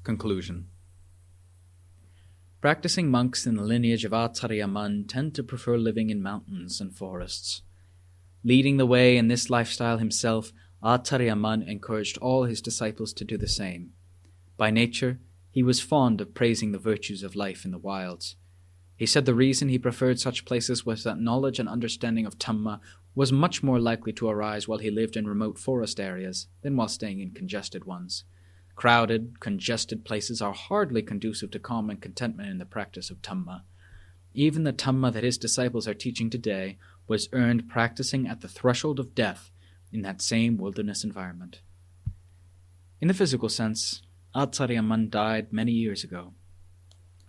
Conclusion. Practicing monks in the lineage of Acariya Mun tend to prefer living in mountains and forests. Leading the way in this lifestyle himself, Acariya Mun encouraged all his disciples to do the same. By nature, he was fond of praising the virtues of life in the wilds. He said the reason he preferred such places was that knowledge and understanding of Dhamma was much more likely to arise while he lived in remote forest areas than while staying in congested ones. Crowded, congested places are hardly conducive to calm and contentment in the practice of Dhamma. Even the Dhamma that his disciples are teaching today was earned practicing at the threshold of death in that same wilderness environment. In the physical sense, Acariya Mun died many years ago.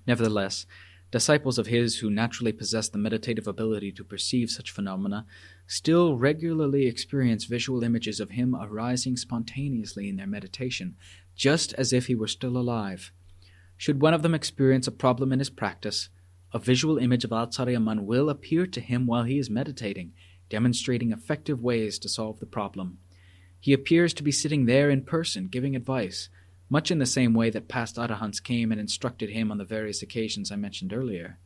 Nevertheless, disciples of his who naturally possess the meditative ability to perceive such phenomena still regularly experience visual images of him arising spontaneously in their meditation, just as if he were still alive. Should one of them experience a problem in his practice, a visual image of Acariya Mun will appear to him while he is meditating, demonstrating effective ways to solve the problem. He appears to be sitting there in person, giving advice, much in the same way that past arahants came and instructed him on the various occasions I mentioned earlier.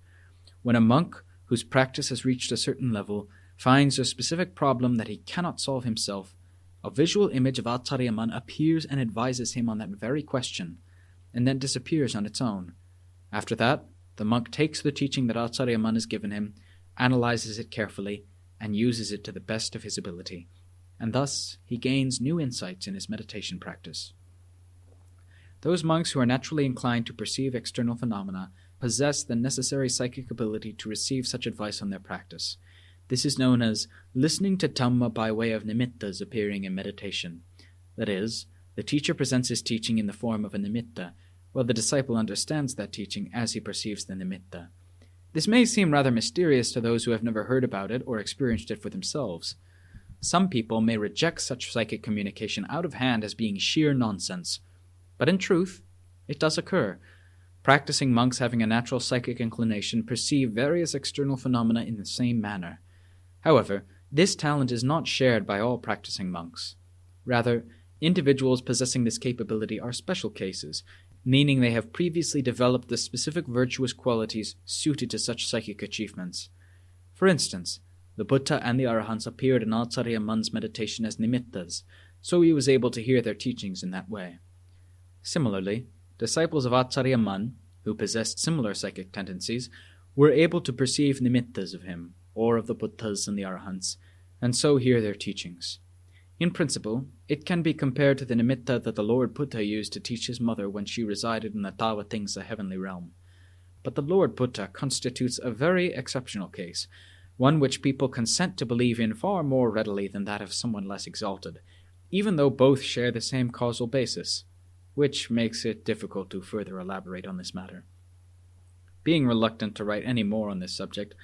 When a monk whose practice has reached a certain level finds a specific problem that he cannot solve himself, a visual image of Acariya Mun appears and advises him on that very question, and then disappears on its own. After that, the monk takes the teaching that Acariya Mun has given him, analyzes it carefully, and uses it to the best of his ability, and thus he gains new insights in his meditation practice. Those monks who are naturally inclined to perceive external phenomena possess the necessary psychic ability to receive such advice on their practice. This is known as listening to Dhamma by way of nimittas appearing in meditation. That is, the teacher presents his teaching in the form of a nimitta, while the disciple understands that teaching as he perceives the nimitta. This may seem rather mysterious to those who have never heard about it or experienced it for themselves. Some people may reject such psychic communication out of hand as being sheer nonsense, but in truth, it does occur. Practicing monks having a natural psychic inclination perceive various external phenomena in the same manner. However, this talent is not shared by all practicing monks. Rather, individuals possessing this capability are special cases, meaning they have previously developed the specific virtuous qualities suited to such psychic achievements. For instance, the Buddha and the Arahants appeared in Acariya Mun's meditation as nimittas, so he was able to hear their teachings in that way. Similarly, disciples of Acariya Mun, who possessed similar psychic tendencies, were able to perceive nimittas of him, or of the Buddhas and the Arahants, and so hear their teachings. In principle, it can be compared to the nimitta that the Lord Buddha used to teach his mother when she resided in the Tawatingsa heavenly realm. But the Lord Buddha constitutes a very exceptional case, one which people consent to believe in far more readily than that of someone less exalted, even though both share the same causal basis, which makes it difficult to further elaborate on this matter. Being reluctant to write any more on this subject,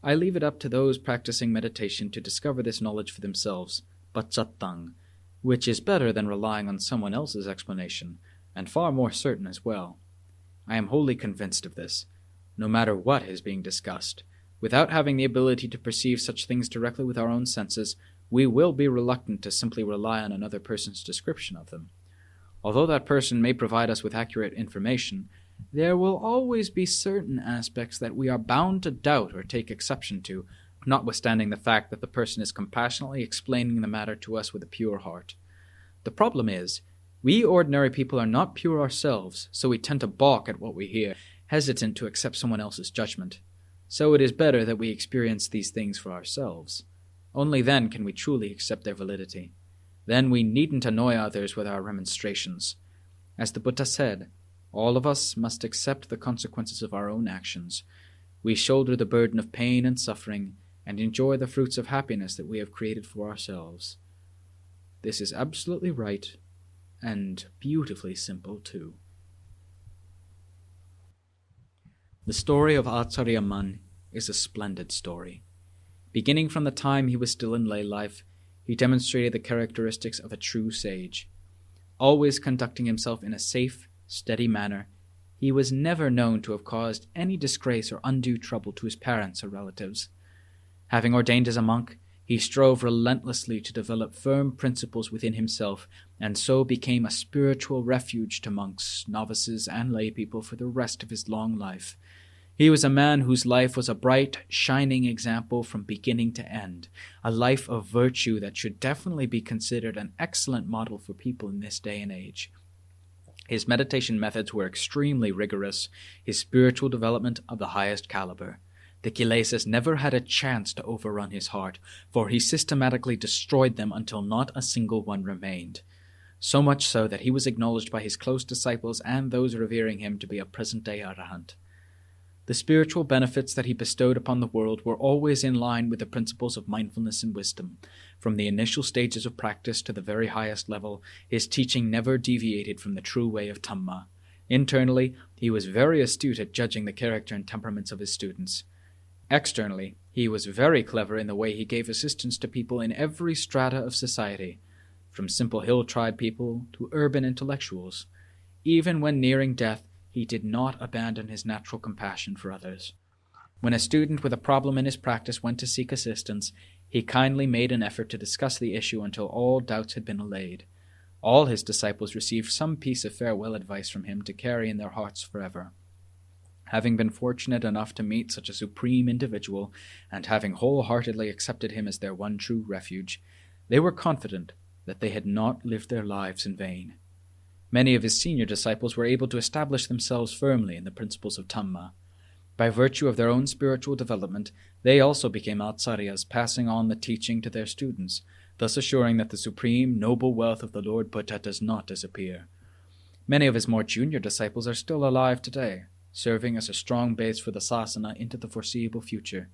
I leave it up to those practicing meditation to discover this knowledge for themselves, pachattang, which is better than relying on someone else's explanation, and far more certain as well. I am wholly convinced of this. No matter what is being discussed, without having the ability to perceive such things directly with our own senses, we will be reluctant to simply rely on another person's description of them. Although that person may provide us with accurate information, there will always be certain aspects that we are bound to doubt or take exception to, notwithstanding the fact that the person is compassionately explaining the matter to us with a pure heart. The problem is, we ordinary people are not pure ourselves, so we tend to balk at what we hear, hesitant to accept someone else's judgment. So it is better that we experience these things for ourselves. Only then can we truly accept their validity. Then we needn't annoy others with our remonstrations. As the Buddha said, all of us must accept the consequences of our own actions. We shoulder the burden of pain and suffering and enjoy the fruits of happiness that we have created for ourselves. This is absolutely right and beautifully simple too. The story of Acariya Mun is a splendid story. Beginning from the time he was still in lay life, he demonstrated the characteristics of a true sage. Always conducting himself in a safe, steady manner, he was never known to have caused any disgrace or undue trouble to his parents or relatives. Having ordained as a monk, He strove relentlessly to develop firm principles within himself, and so became a spiritual refuge to monks, novices, and lay people for the rest of his long life. He was a man whose life was a bright, shining example from beginning to end, a life of virtue that should definitely be considered an excellent model for people in this day and age. His meditation methods were extremely rigorous, his spiritual development of the highest caliber. The kilesas never had a chance to overrun his heart, for he systematically destroyed them until not a single one remained. So much so that he was acknowledged by his close disciples and those revering him to be a present-day arahant. The spiritual benefits that he bestowed upon the world were always in line with the principles of mindfulness and wisdom. From the initial stages of practice to the very highest level, his teaching never deviated from the true way of Dhamma. Internally, he was very astute at judging the character and temperaments of his students. Externally, he was very clever in the way he gave assistance to people in every strata of society, from simple hill tribe people to urban intellectuals. Even when nearing death, he did not abandon his natural compassion for others. When a student with a problem in his practice went to seek assistance, he kindly made an effort to discuss the issue until all doubts had been allayed. All his disciples received some piece of farewell advice from him to carry in their hearts forever. Having been fortunate enough to meet such a supreme individual, and having wholeheartedly accepted him as their one true refuge, they were confident that they had not lived their lives in vain. Many of his senior disciples were able to establish themselves firmly in the principles of Dhamma. By virtue of their own spiritual development, they also became Acaryas, passing on the teaching to their students, thus assuring that the supreme, noble wealth of the Lord Buddha does not disappear. Many of his more junior disciples are still alive today, serving as a strong base for the sasana into the foreseeable future.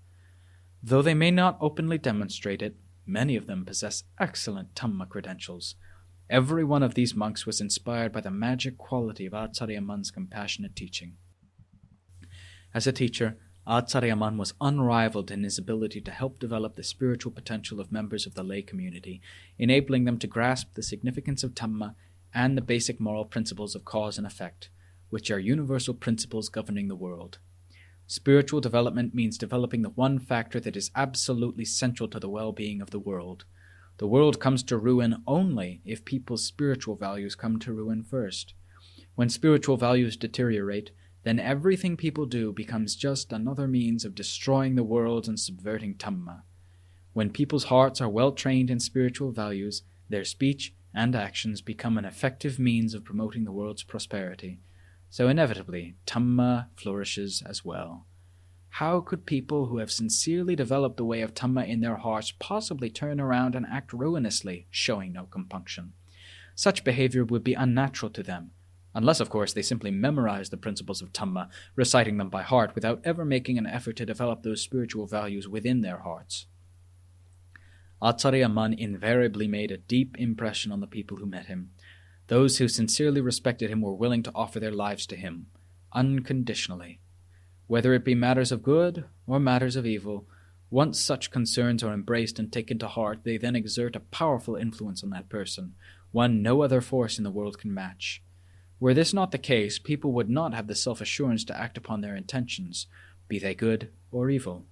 Though they may not openly demonstrate it, many of them possess excellent Dhamma credentials. Every one of these monks was inspired by the magic quality of Acariya Mun's compassionate teaching. As a teacher, Acariya Mun was unrivaled in his ability to help develop the spiritual potential of members of the lay community, enabling them to grasp the significance of Dhamma and the basic moral principles of cause and effect, which are universal principles governing the world. Spiritual development means developing the one factor that is absolutely central to the well-being of the world. The world comes to ruin only if people's spiritual values come to ruin first. When spiritual values deteriorate, then everything people do becomes just another means of destroying the world and subverting Dhamma. When people's hearts are well trained in spiritual values, their speech and actions become an effective means of promoting the world's prosperity. So inevitably, Dhamma flourishes as well. How could people who have sincerely developed the way of Dhamma in their hearts possibly turn around and act ruinously, showing no compunction? Such behavior would be unnatural to them, unless, of course, they simply memorize the principles of Dhamma, reciting them by heart without ever making an effort to develop those spiritual values within their hearts. Acariya Mun invariably made a deep impression on the people who met him. Those who sincerely respected him were willing to offer their lives to him, unconditionally. Whether it be matters of good or matters of evil, once such concerns are embraced and taken to heart, they then exert a powerful influence on that person, one no other force in the world can match. Were this not the case, people would not have the self-assurance to act upon their intentions, be they good or evil.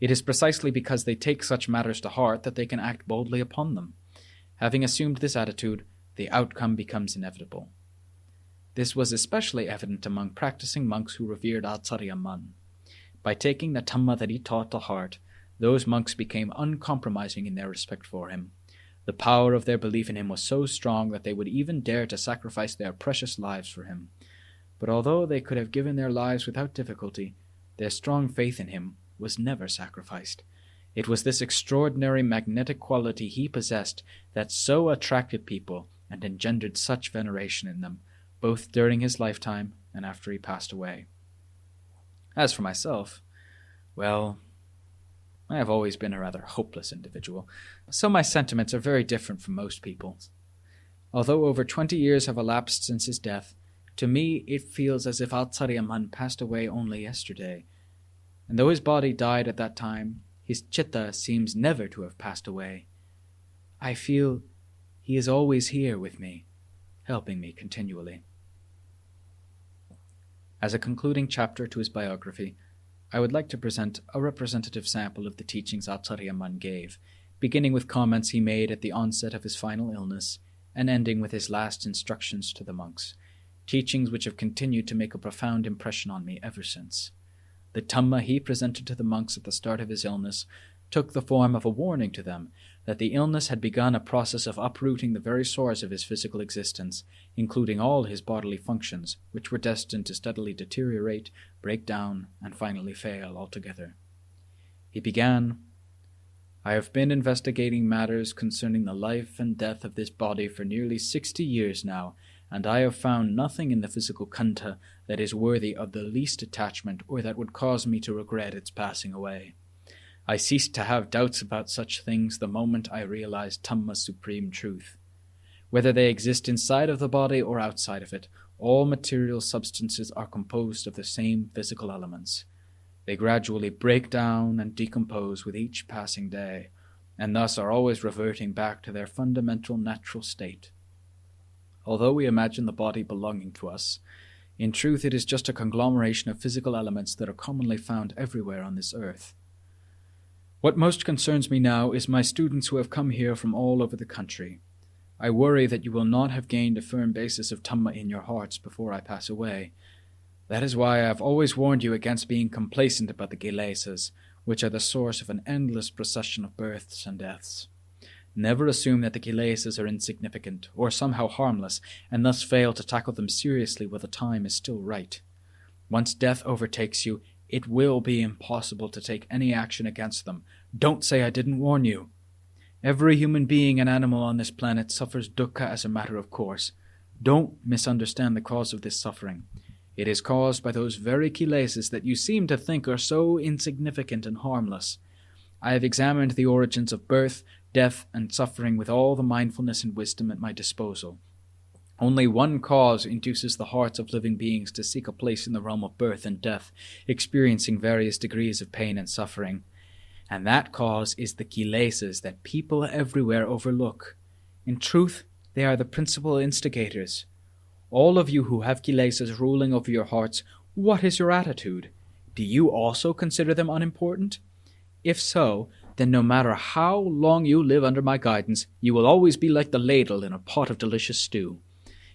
It is precisely because they take such matters to heart that they can act boldly upon them. Having assumed this attitude, the outcome becomes inevitable. This was especially evident among practicing monks who revered Acariya Mun. By taking the Dhamma that he taught to heart, those monks became uncompromising in their respect for him. The power of their belief in him was so strong that they would even dare to sacrifice their precious lives for him. But although they could have given their lives without difficulty, their strong faith in him was never sacrificed. It was this extraordinary magnetic quality he possessed that so attracted people and engendered such veneration in them, both during his lifetime and after he passed away. As for myself, well, I have always been a rather hopeless individual, so my sentiments are very different from most people's. Although over 20 years have elapsed since his death, to me it feels as if Acariya Mun passed away only yesterday, and though his body died at that time, his chitta seems never to have passed away. I feel he is always here with me, helping me continually. As a concluding chapter to his biography, I would like to present a representative sample of the teachings Acariya Mun gave, beginning with comments he made at the onset of his final illness and ending with his last instructions to the monks, teachings which have continued to make a profound impression on me ever since. The Dhamma he presented to the monks at the start of his illness took the form of a warning to them that the illness had begun a process of uprooting the very source of his physical existence, including all his bodily functions, which were destined to steadily deteriorate, break down, and finally fail altogether. He began, "I have been investigating matters concerning the life and death of this body for nearly 60 years now, and I have found nothing in the physical khandha that is worthy of the least attachment or that would cause me to regret its passing away. I ceased to have doubts about such things the moment I realized Dhamma's supreme truth. Whether they exist inside of the body or outside of it, all material substances are composed of the same physical elements. They gradually break down and decompose with each passing day, and thus are always reverting back to their fundamental natural state. Although we imagine the body belonging to us, in truth it is just a conglomeration of physical elements that are commonly found everywhere on this earth. What most concerns me now is my students who have come here from all over the country. I worry that you will not have gained a firm basis of Dhamma in your hearts before I pass away. That is why I have always warned you against being complacent about the kilesas, which are the source of an endless procession of births and deaths. Never assume that the kilesas are insignificant or somehow harmless, and thus fail to tackle them seriously while the time is still right. Once death overtakes you, it will be impossible to take any action against them. Don't say I didn't warn you. Every human being and animal on this planet suffers dukkha as a matter of course. Don't misunderstand the cause of this suffering. It is caused by those very kilesas that you seem to think are so insignificant and harmless. I have examined the origins of birth, death, and suffering with all the mindfulness and wisdom at my disposal. Only one cause induces the hearts of living beings to seek a place in the realm of birth and death, experiencing various degrees of pain and suffering. And that cause is the kilesas that people everywhere overlook. In truth, they are the principal instigators. All of you who have kilesas ruling over your hearts, what is your attitude? Do you also consider them unimportant? If so, then no matter how long you live under my guidance, you will always be like the ladle in a pot of delicious stew.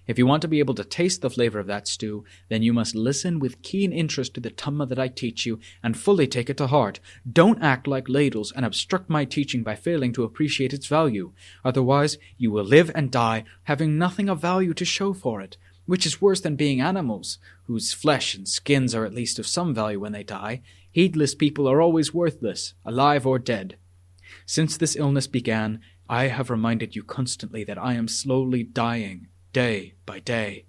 If you want to be able to taste the flavor of that stew, then you must listen with keen interest to the Dhamma that I teach you and fully take it to heart. Don't act like ladles and obstruct my teaching by failing to appreciate its value. Otherwise, you will live and die having nothing of value to show for it, which is worse than being animals, whose flesh and skins are at least of some value when they die. Heedless people are always worthless, alive or dead. Since this illness began, I have reminded you constantly that I am slowly dying, day by day.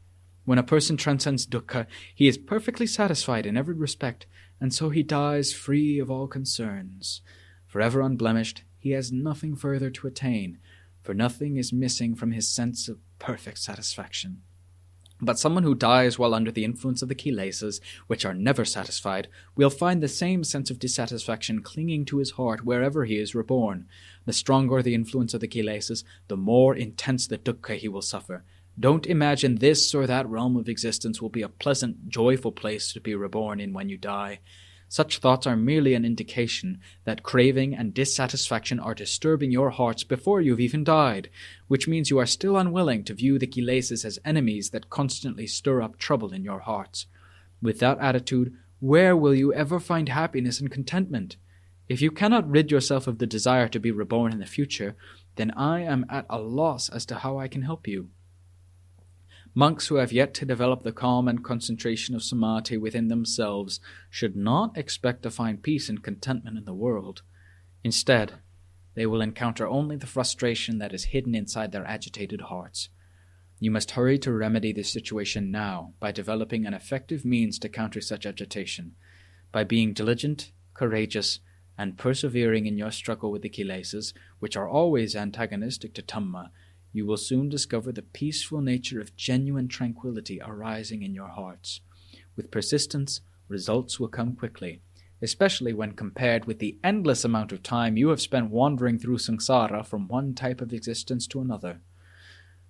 When a person transcends dukkha, he is perfectly satisfied in every respect, and so he dies free of all concerns. Forever unblemished, he has nothing further to attain, for nothing is missing from his sense of perfect satisfaction. But someone who dies while under the influence of the kilesas, which are never satisfied, will find the same sense of dissatisfaction clinging to his heart wherever he is reborn. The stronger the influence of the kilesas, the more intense the dukkha he will suffer. Don't imagine this or that realm of existence will be a pleasant, joyful place to be reborn in when you die. Such thoughts are merely an indication that craving and dissatisfaction are disturbing your hearts before you've even died, which means you are still unwilling to view the kilesas as enemies that constantly stir up trouble in your hearts. With that attitude, where will you ever find happiness and contentment? If you cannot rid yourself of the desire to be reborn in the future, then I am at a loss as to how I can help you. Monks who have yet to develop the calm and concentration of samadhi within themselves should not expect to find peace and contentment in the world. Instead, they will encounter only the frustration that is hidden inside their agitated hearts. You must hurry to remedy this situation now by developing an effective means to counter such agitation. By being diligent, courageous, and persevering in your struggle with the kilesas, which are always antagonistic to Dhamma, you will soon discover the peaceful nature of genuine tranquility arising in your hearts. With persistence, results will come quickly, especially when compared with the endless amount of time you have spent wandering through samsara from one type of existence to another.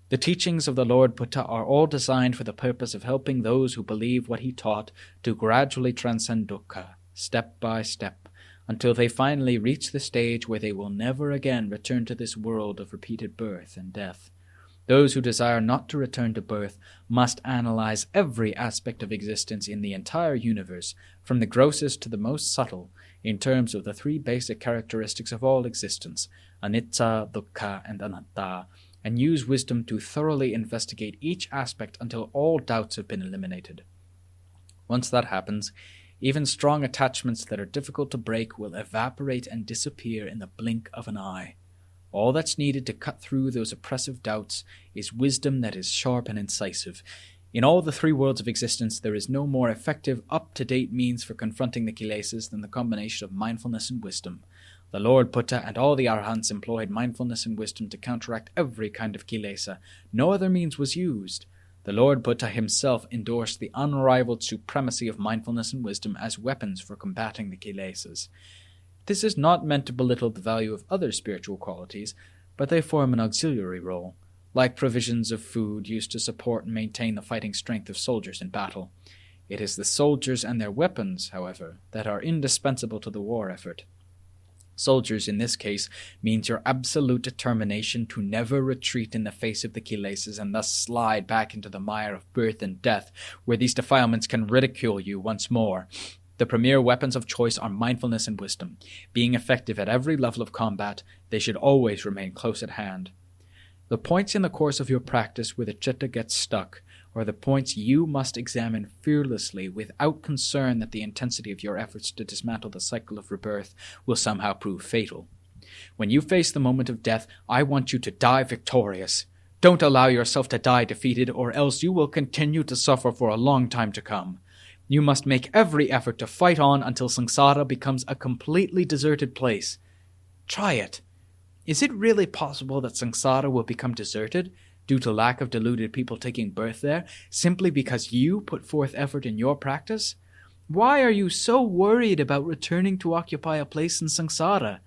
The teachings of the Lord Buddha are all designed for the purpose of helping those who believe what he taught to gradually transcend dukkha, step by step, until they finally reach the stage where they will never again return to this world of repeated birth and death. Those who desire not to return to birth must analyze every aspect of existence in the entire universe, from the grossest to the most subtle, in terms of the three basic characteristics of all existence, anicca, dukkha, and anatta, and use wisdom to thoroughly investigate each aspect until all doubts have been eliminated. Once that happens, even strong attachments that are difficult to break will evaporate and disappear in the blink of an eye. All that's needed to cut through those oppressive doubts is wisdom that is sharp and incisive. In all the three worlds of existence, there is no more effective, up-to-date means for confronting the kilesas than the combination of mindfulness and wisdom. The Lord Buddha and all the Arhants employed mindfulness and wisdom to counteract every kind of kilesa. No other means was used. The Lord Buddha himself endorsed the unrivaled supremacy of mindfulness and wisdom as weapons for combating the kilesas. This is not meant to belittle the value of other spiritual qualities, but they form an auxiliary role, like provisions of food used to support and maintain the fighting strength of soldiers in battle. It is the soldiers and their weapons, however, that are indispensable to the war effort. Soldiers, in this case, means your absolute determination to never retreat in the face of the kilesas and thus slide back into the mire of birth and death, where these defilements can ridicule you once more. The premier weapons of choice are mindfulness and wisdom. Being effective at every level of combat, they should always remain close at hand. The points in the course of your practice where the chitta gets stuck are the points you must examine fearlessly without concern that the intensity of your efforts to dismantle the cycle of rebirth will somehow prove fatal. When you face the moment of death, I want you to die victorious. Don't allow yourself to die defeated, or else you will continue to suffer for a long time to come. You must make every effort to fight on until samsara becomes a completely deserted place. Try it. Is it really possible that samsara will become deserted due to lack of deluded people taking birth there, simply because you put forth effort in your practice? Why are you so worried about returning to occupy a place in samsara?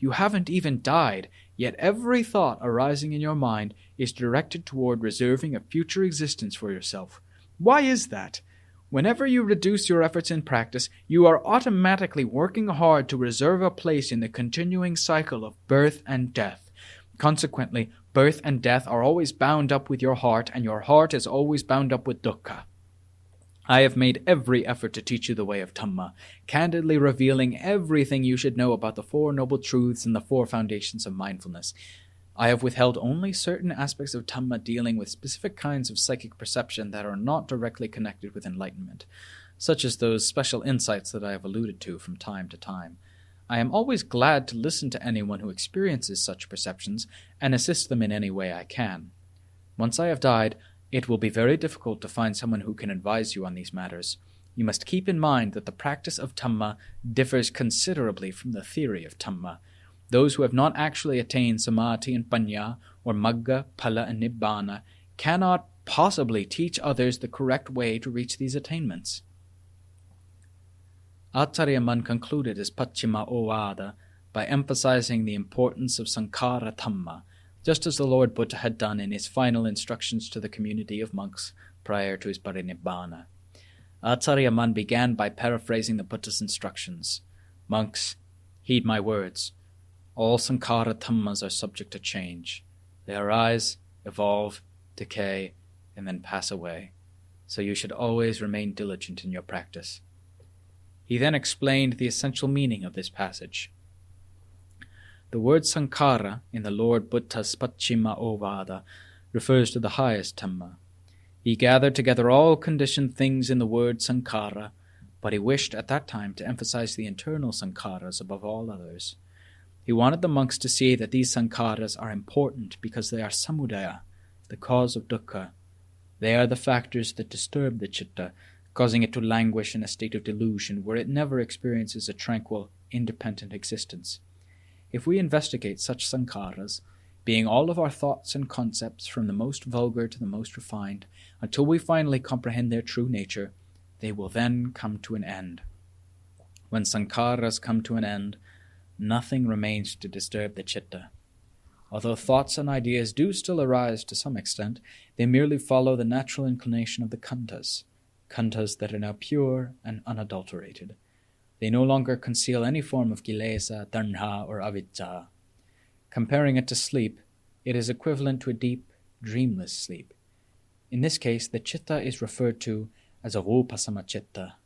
You haven't even died, yet every thought arising in your mind is directed toward reserving a future existence for yourself. Why is that? Whenever you reduce your efforts in practice, you are automatically working hard to reserve a place in the continuing cycle of birth and death. Consequently, birth and death are always bound up with your heart, and your heart is always bound up with dukkha. I have made every effort to teach you the way of Dhamma, candidly revealing everything you should know about the Four Noble Truths and the Four Foundations of Mindfulness. I have withheld only certain aspects of Dhamma dealing with specific kinds of psychic perception that are not directly connected with enlightenment, such as those special insights that I have alluded to from time to time. I am always glad to listen to anyone who experiences such perceptions and assist them in any way I can. Once I have died, it will be very difficult to find someone who can advise you on these matters. You must keep in mind that the practice of Dhamma differs considerably from the theory of Dhamma. Those who have not actually attained samadhi and panya, or magga, phala, and nibbana, cannot possibly teach others the correct way to reach these attainments. Acariya Mun concluded his Paccima Ovada by emphasizing the importance of Sankhara Dhamma, just as the Lord Buddha had done in his final instructions to the community of monks prior to his parinibbana. Acariya Mun began by paraphrasing the Buddha's instructions. Monks, heed my words. All Sankhara Dhammas are subject to change. They arise, evolve, decay, and then pass away. So you should always remain diligent in your practice. He then explained the essential meaning of this passage. The word Sankhara in the Lord Buddha's Paccima Ovada refers to the highest Dhamma. He gathered together all conditioned things in the word Sankhara, but he wished at that time to emphasize the internal Sankharas above all others. He wanted the monks to see that these Sankharas are important because they are samudaya, the cause of dukkha. They are the factors that disturb the chitta, causing it to languish in a state of delusion where it never experiences a tranquil, independent existence. If we investigate such Sankharas, being all of our thoughts and concepts from the most vulgar to the most refined, until we finally comprehend their true nature, they will then come to an end. When Sankharas come to an end, nothing remains to disturb the chitta. Although thoughts and ideas do still arise to some extent, they merely follow the natural inclination of the khandhas that are now pure and unadulterated. They no longer conceal any form of kilesa, tanha, or avijja. Comparing it to sleep, it is equivalent to a deep, dreamless sleep. In this case, the chitta is referred to as a rupasama chitta,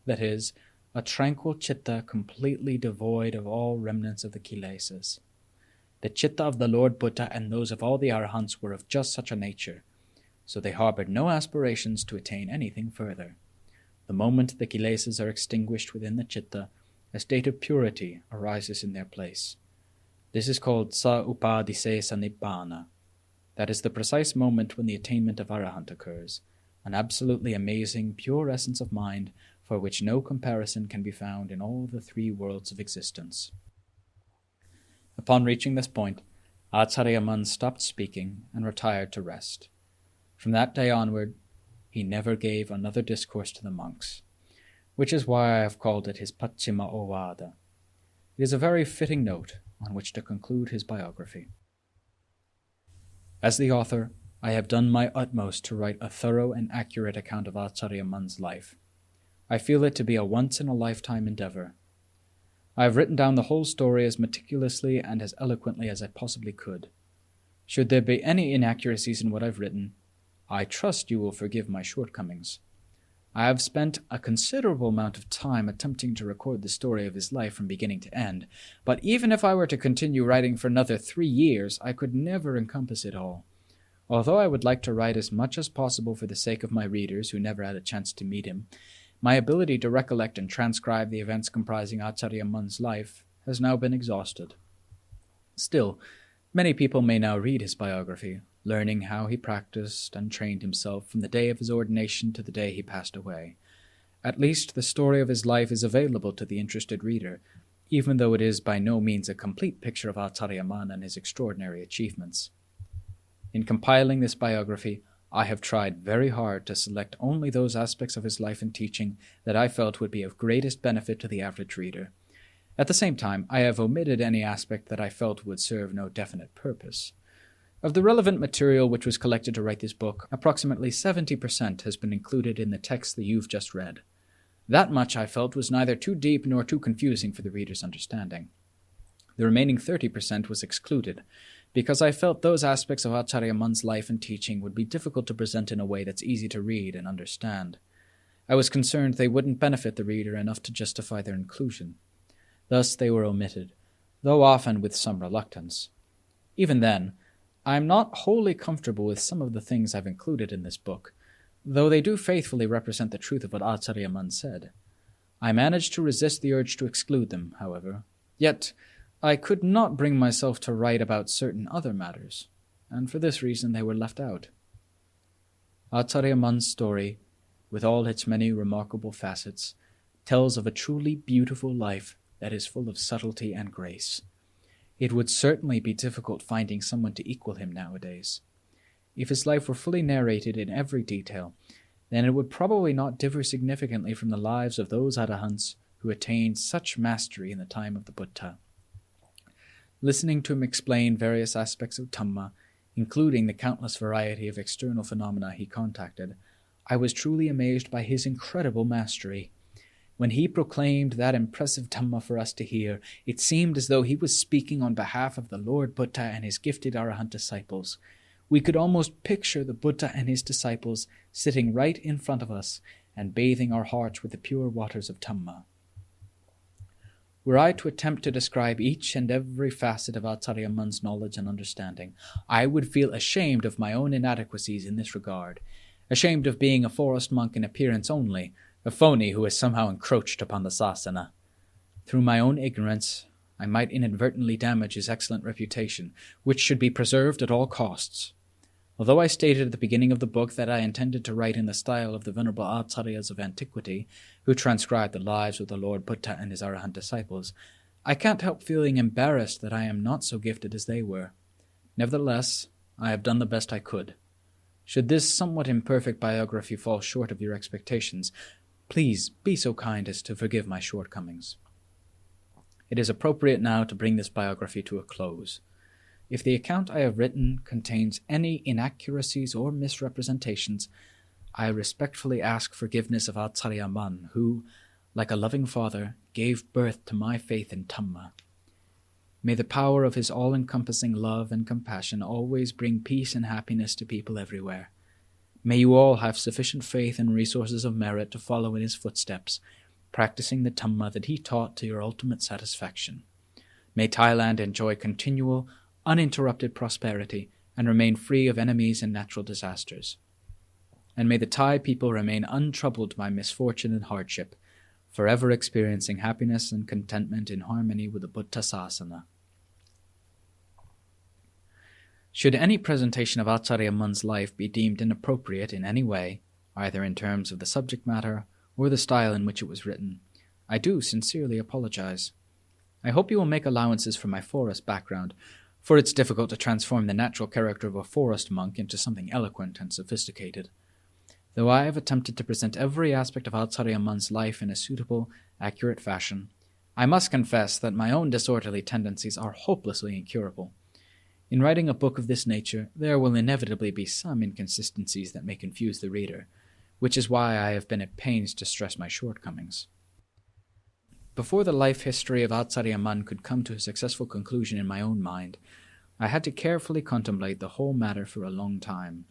that is, a tranquil chitta completely devoid of all remnants of the kilesas. The chitta of the Lord Buddha and those of all the arahants were of just such a nature, so they harbored no aspirations to attain anything further. The moment the kilesas are extinguished within the chitta, a state of purity arises in their place. This is called sa upadisesa nibbana. That is the precise moment when the attainment of arahant occurs, an absolutely amazing, pure essence of mind for which no comparison can be found in all the three worlds of existence. Upon reaching this point, Acariya Mun stopped speaking and retired to rest. From that day onward, he never gave another discourse to the monks, which is why I have called it his Pachima Ovada. It is a very fitting note on which to conclude his biography. As the author, I have done my utmost to write a thorough and accurate account of Acariya Mun's life. I feel it to be a once-in-a-lifetime endeavor. I have written down the whole story as meticulously and as eloquently as I possibly could. Should there be any inaccuracies in what I've written, I trust you will forgive my shortcomings. I have spent a considerable amount of time attempting to record the story of his life from beginning to end, but even if I were to continue writing for another 3 years, I could never encompass it all. Although I would like to write as much as possible for the sake of my readers who never had a chance to meet him, my ability to recollect and transcribe the events comprising Acariya Mun's life has now been exhausted. Still, many people may now read his biography, learning how he practiced and trained himself from the day of his ordination to the day he passed away. At least the story of his life is available to the interested reader, even though it is by no means a complete picture of Acariya Mun and his extraordinary achievements. In compiling this biography, I have tried very hard to select only those aspects of his life and teaching that I felt would be of greatest benefit to the average reader. At the same time, I have omitted any aspect that I felt would serve no definite purpose. Of the relevant material which was collected to write this book, approximately 70% has been included in the text that you've just read. That much I felt was neither too deep nor too confusing for the reader's understanding. The remaining 30% was excluded, because I felt those aspects of Acariya Mun's life and teaching would be difficult to present in a way that's easy to read and understand. I was concerned they wouldn't benefit the reader enough to justify their inclusion. Thus they were omitted, though often with some reluctance. Even then, I am not wholly comfortable with some of the things I've included in this book, though they do faithfully represent the truth of what Acariya Mun said. I managed to resist the urge to exclude them, however, yet I could not bring myself to write about certain other matters, and for this reason they were left out. Acariya Mun's story, with all its many remarkable facets, tells of a truly beautiful life that is full of subtlety and grace. It would certainly be difficult finding someone to equal him nowadays. If his life were fully narrated in every detail, then it would probably not differ significantly from the lives of those arahants who attained such mastery in the time of the Buddha. Listening to him explain various aspects of Dhamma, including the countless variety of external phenomena he contacted, I was truly amazed by his incredible mastery. When he proclaimed that impressive Dhamma for us to hear, it seemed as though he was speaking on behalf of the Lord Buddha and his gifted arahant disciples. We could almost picture the Buddha and his disciples sitting right in front of us and bathing our hearts with the pure waters of Dhamma. Were I to attempt to describe each and every facet of Acariya Mun's knowledge and understanding, I would feel ashamed of my own inadequacies in this regard, ashamed of being a forest monk in appearance only, a phony who has somehow encroached upon the sasana. Through my own ignorance, I might inadvertently damage his excellent reputation, which should be preserved at all costs. Although I stated at the beginning of the book that I intended to write in the style of the Venerable Acharyas of antiquity, who transcribed the lives of the Lord Buddha and his arahant disciples, I can't help feeling embarrassed that I am not so gifted as they were. Nevertheless, I have done the best I could. Should this somewhat imperfect biography fall short of your expectations, please be so kind as to forgive my shortcomings. It is appropriate now to bring this biography to a close. If the account I have written contains any inaccuracies or misrepresentations, I respectfully ask forgiveness of Acariya Mun, who, like a loving father, gave birth to my faith in Dhamma. May the power of his all-encompassing love and compassion always bring peace and happiness to people everywhere. May you all have sufficient faith and resources of merit to follow in his footsteps, practicing the Dhamma that he taught to your ultimate satisfaction. May Thailand enjoy continual, uninterrupted prosperity and remain free of enemies and natural disasters. And may the Thai people remain untroubled by misfortune and hardship, forever experiencing happiness and contentment in harmony with the Buddha Sasana. Should any presentation of Acariya Mun's life be deemed inappropriate in any way, either in terms of the subject matter or the style in which it was written, I do sincerely apologize. I hope you will make allowances for my forest background, for it's difficult to transform the natural character of a forest monk into something eloquent and sophisticated. Though I have attempted to present every aspect of Acariya Mun's life in a suitable, accurate fashion, I must confess that my own disorderly tendencies are hopelessly incurable. In writing a book of this nature, there will inevitably be some inconsistencies that may confuse the reader, which is why I have been at pains to stress my shortcomings. Before the life history of Acariya Mun could come to a successful conclusion in my own mind, I had to carefully contemplate the whole matter for a long time.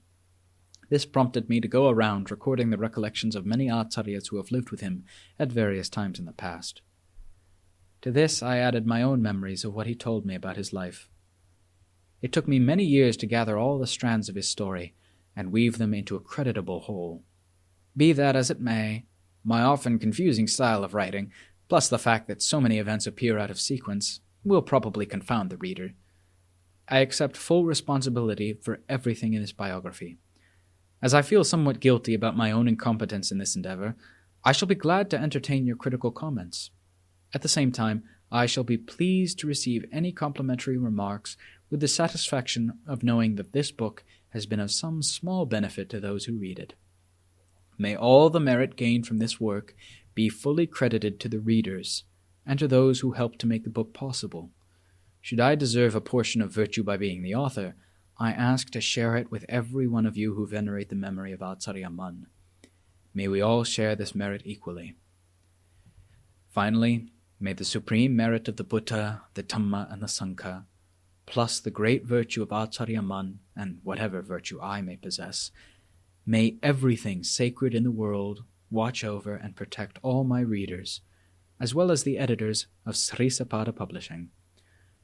This prompted me to go around recording the recollections of many Acharyas who have lived with him at various times in the past. To this I added my own memories of what he told me about his life. It took me many years to gather all the strands of his story and weave them into a creditable whole. Be that as it may, my often confusing style of writing, plus the fact that so many events appear out of sequence, will probably confound the reader. I accept full responsibility for everything in this biography. As I feel somewhat guilty about my own incompetence in this endeavor, I shall be glad to entertain your critical comments. At the same time, I shall be pleased to receive any complimentary remarks with the satisfaction of knowing that this book has been of some small benefit to those who read it. May all the merit gained from this work be fully credited to the readers and to those who helped to make the book possible. Should I deserve a portion of virtue by being the author, I ask to share it with every one of you who venerate the memory of Acariya Mun. May we all share this merit equally. Finally, may the supreme merit of the Buddha, the Dhamma, and the Sangha, plus the great virtue of Acariya Mun, and whatever virtue I may possess, may everything sacred in the world watch over and protect all my readers, as well as the editors of Sri Sapada Publishing.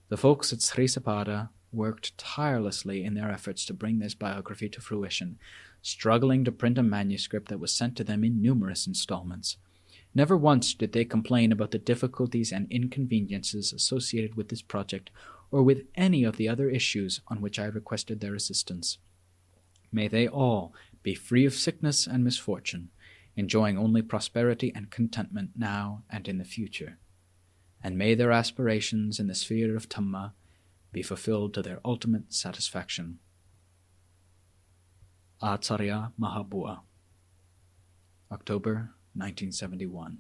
The folks at Sri Sapada worked tirelessly in their efforts to bring this biography to fruition, struggling to print a manuscript that was sent to them in numerous installments. Never once did they complain about the difficulties and inconveniences associated with this project or with any of the other issues on which I requested their assistance. May they all be free of sickness and misfortune, enjoying only prosperity and contentment now and in the future. And may their aspirations in the sphere of Dhamma be fulfilled to their ultimate satisfaction. Acariya Maha Boowa, October 1971.